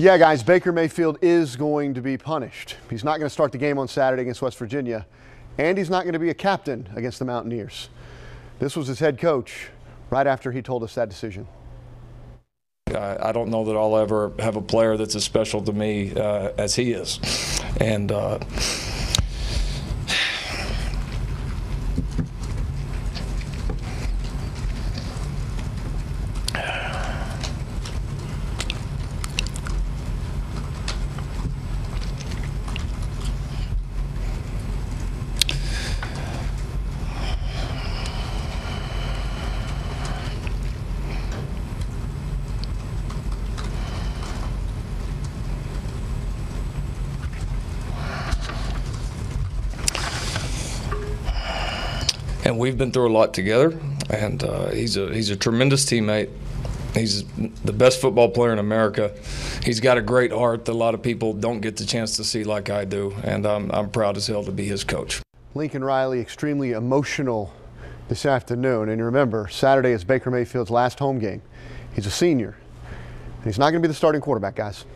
Yeah, guys, Baker Mayfield is going to be punished. He's not going to start the game on Saturday against West Virginia, and he's not going to be a captain against the Mountaineers. This was his head coach right after he told us that decision. I don't know that I'll ever have a player that's as special to me as he is. And we've been through a lot together, and he's a tremendous teammate. He's the best football player in America. He's got a great heart that a lot of people don't get the chance to see like I do, and I'm proud as hell to be his coach. Lincoln Riley extremely emotional this afternoon, and remember, Saturday is Baker Mayfield's last home game. He's a senior, and he's not going to be the starting quarterback, guys.